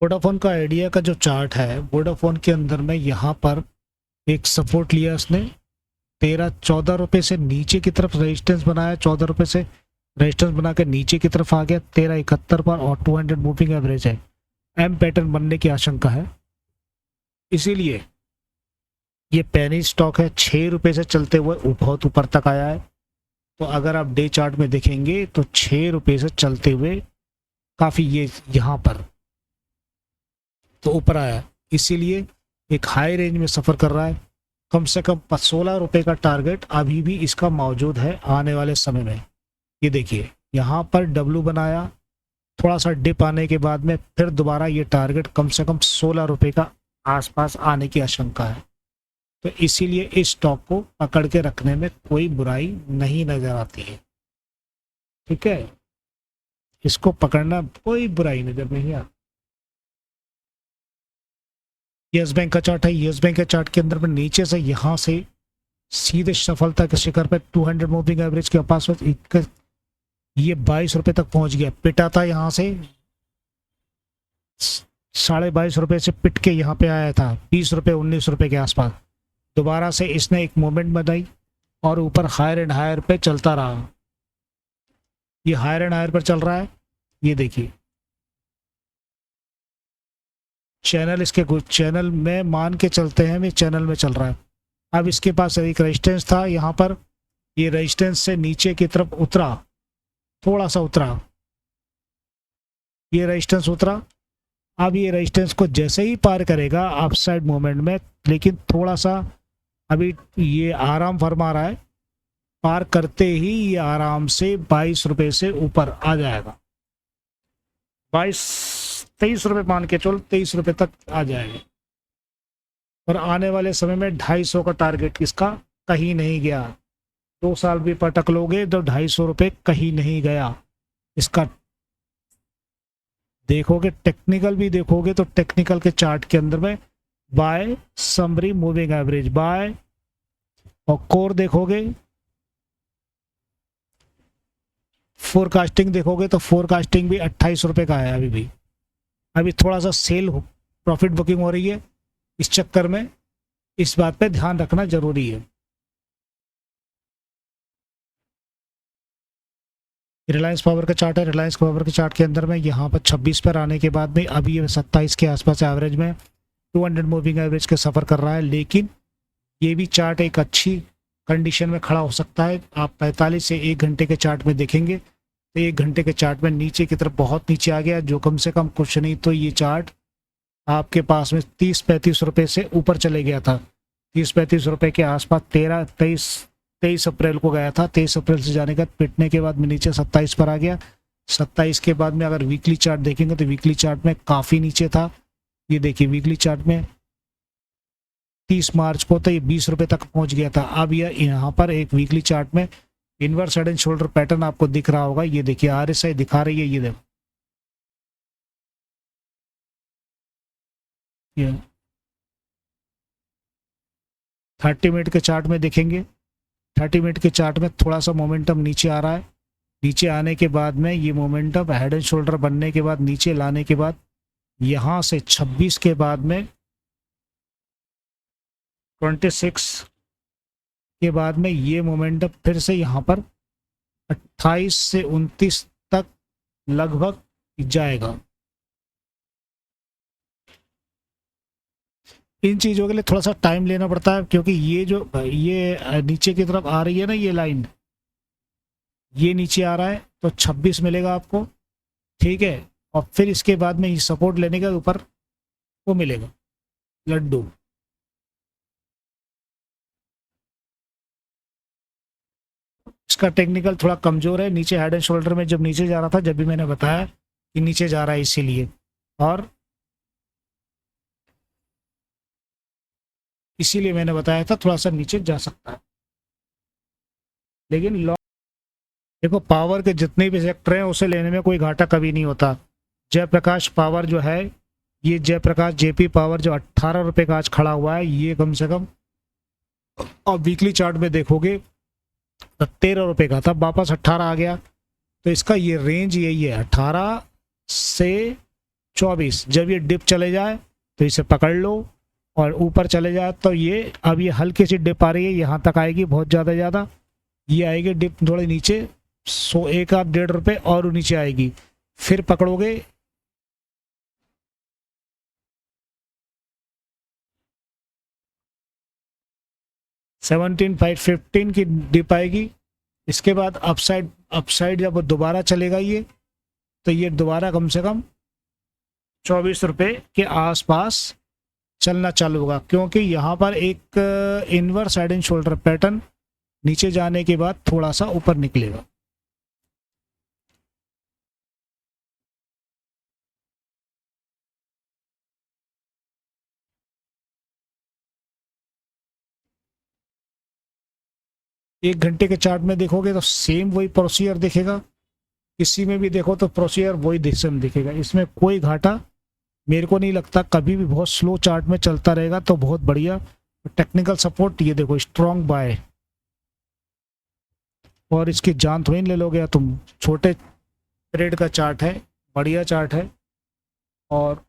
Vodafone का idea का जो चार्ट है, वोडाफोन के अंदर में यहाँ पर एक सपोर्ट लिया उसने 13-14 रुपये से नीचे की तरफ रेजिस्टेंस बनाया, 14 रुपये से रेजिस्टेंस बना के नीचे की तरफ आ गया 13.71 पर, और 200 मूविंग एवरेज है। एम पैटर्न बनने की आशंका है, इसीलिए ये पेनी स्टॉक है। 6 रुपये से चलते हुए बहुत ऊपर तक आया है। तो अगर आप डे चार्ट में देखेंगे तो 6 रुपये से चलते हुए काफ़ी ये यहाँ पर तो ऊपर आया, इसीलिए एक हाई रेंज में सफ़र कर रहा है। कम से कम 16 रुपये का टारगेट अभी भी इसका मौजूद है आने वाले समय में। ये देखिए यहाँ पर डब्लू बनाया, थोड़ा सा डिप आने के बाद में फिर दोबारा ये टारगेट कम से कम 16 रुपये का आसपास आने की आशंका है। तो इसीलिए इस स्टॉक को पकड़ के रखने में कोई बुराई नहीं नज़र आती है। ठीक है, इसको पकड़ना कोई बुराई नज़र नहीं आती। यस बैंक का चार्ट है। यस बैंक के चार्ट के अंदर में नीचे से यहाँ से सीधे सफलता के शिखर पर 200 मूविंग एवरेज के पास ये 22 रुपये तक पहुंच गया। पिटा था यहाँ से 22.5 रुपये से पिट के यहाँ पे आया था 20 रुपये 19 रुपये के आसपास। दोबारा से इसने एक मोमेंट बनाई और ऊपर हायर एंड हायर पे चलता रहा। ये हायर एंड हायर पर चल रहा है, ये देखिए चैनल, इसके चैनल में मान के चलते हैं, ये चैनल में चल रहा है। अब इसके पास एक रेजिस्टेंस था यहाँ पर, ये रेजिस्टेंस से नीचे की तरफ उतरा, थोड़ा सा उतरा, ये रेजिस्टेंस उतरा। अब ये रेजिस्टेंस को जैसे ही पार करेगा अपसाइड मूवमेंट में, लेकिन थोड़ा सा अभी ये आराम फरमा रहा है, पार करते ही ये आराम से 22 रुपये से ऊपर आ जाएगा। 23 रुपये मान के चलो, 23 रुपये तक आ जाएगा। और आने वाले समय में 250 का टारगेट इसका कहीं नहीं गया। 2 साल भी पटक लोगे तो 250 रुपये कहीं नहीं गया इसका। देखोगे टेक्निकल भी देखोगे तो टेक्निकल के चार्ट के अंदर में buy summary moving average buy, और कोर देखोगे, फोरकास्टिंग देखोगे तो फोरकास्टिंग भी 28 रुपये का है। अभी थोड़ा सा सेल प्रॉफिट बुकिंग हो रही है, इस चक्कर में इस बात पे ध्यान रखना जरूरी है। रिलायंस पावर का चार्ट है। रिलायंस पावर के चार्ट के अंदर में यहाँ पर 26 पर आने के बाद में अभी ये 27 के आसपास एवरेज में 200 मूविंग एवरेज के सफ़र कर रहा है, लेकिन ये भी चार्ट एक अच्छी कंडीशन में खड़ा हो सकता है। आप 45 से 1 घंटे के चार्ट में देखेंगे तो 1 घंटे के चार्ट में नीचे की तरफ बहुत नीचे आ गया, जो कम से कम कुछ नहीं तो ये चार्ट आपके पास में 30-35 रुपये से ऊपर चले गया था। 30-35 रुपये के आसपास 23 अप्रैल को गया था। 23 अप्रैल से जाने का पिटने के बाद में नीचे 27 पर आ गया। 27 के बाद में अगर वीकली चार्ट देखेंगे तो वीकली चार्ट में काफ़ी नीचे था। ये देखिए वीकली चार्ट में 30 मार्च को तो ये 20 रुपये तक पहुंच गया था। अब यह यहाँ पर एक वीकली चार्ट में inverse head and shoulder pattern आपको दिख रहा होगा। ये देखिए आरएसआई दिखा रही है, ये देखो ये 30 मिनट के चार्ट में देखेंगे। 30 मिनट के चार्ट में थोड़ा सा मोमेंटम नीचे आ रहा है। नीचे आने के बाद में ये मोमेंटम हेड एंड शोल्डर बनने के बाद नीचे लाने के बाद यहाँ से 26 के बाद में 26 के बाद में ये मोमेंटम फिर से यहाँ पर 28 से 29 तक लगभग जाएगा। इन चीज़ों के लिए थोड़ा सा टाइम लेना पड़ता है, क्योंकि ये जो ये नीचे की तरफ आ रही है ना, ये लाइन ये नीचे आ रहा है तो 26 मिलेगा आपको, ठीक है। और फिर इसके बाद में सपोर्ट लेने के ऊपर वो मिलेगा लड्डू। इसका टेक्निकल थोड़ा कमज़ोर है। नीचे हेड एंड शोल्डर में जब नीचे जा रहा था, जब भी मैंने बताया कि नीचे जा रहा है इसीलिए, और इसीलिए मैंने बताया था थोड़ा सा नीचे जा सकता है। लेकिन देखो पावर के जितने भी सेक्टर हैं उसे लेने में कोई घाटा कभी नहीं होता। जयप्रकाश पावर जो है, ये जयप्रकाश जेपी पावर जो 18 रुपये का आज खड़ा हुआ है, ये कम से कम और वीकली चार्ट में देखोगे तो 13 रुपये का था, वापस 18 आ गया। तो इसका ये रेंज यही है 18 से 24। जब ये डिप चले जाए तो इसे पकड़ लो, और ऊपर चले जाए तो ये अब ये हल्की सी डिप आ रही है, यहाँ तक आएगी बहुत ज़्यादा, ये आएगी डिप थोड़े नीचे, 100 एक आध 1.5 रुपये और नीचे आएगी, फिर पकड़ोगे 17,515 की डिप आएगी। इसके बाद अपसाइड जब दोबारा चलेगा ये, तो ये दोबारा कम से कम 24 रुपये के आसपास चलना चालू होगा, क्योंकि यहाँ पर एक inverse head and shoulder pattern नीचे जाने के बाद थोड़ा सा ऊपर निकलेगा। एक घंटे के चार्ट में देखोगे तो सेम वही प्रोसीजर दिखेगा, किसी में भी देखो तो प्रोसीजर वही सेम दिखेगा, इसमें कोई घाटा मेरे को नहीं लगता कभी भी। बहुत स्लो चार्ट में चलता रहेगा तो बहुत बढ़िया। टेक्निकल सपोर्ट ये देखो, स्ट्रॉन्ग बाय, और इसकी जान थोड़ी ले लोगे तुम। छोटे पीरियड का चार्ट है, बढ़िया चार्ट है, और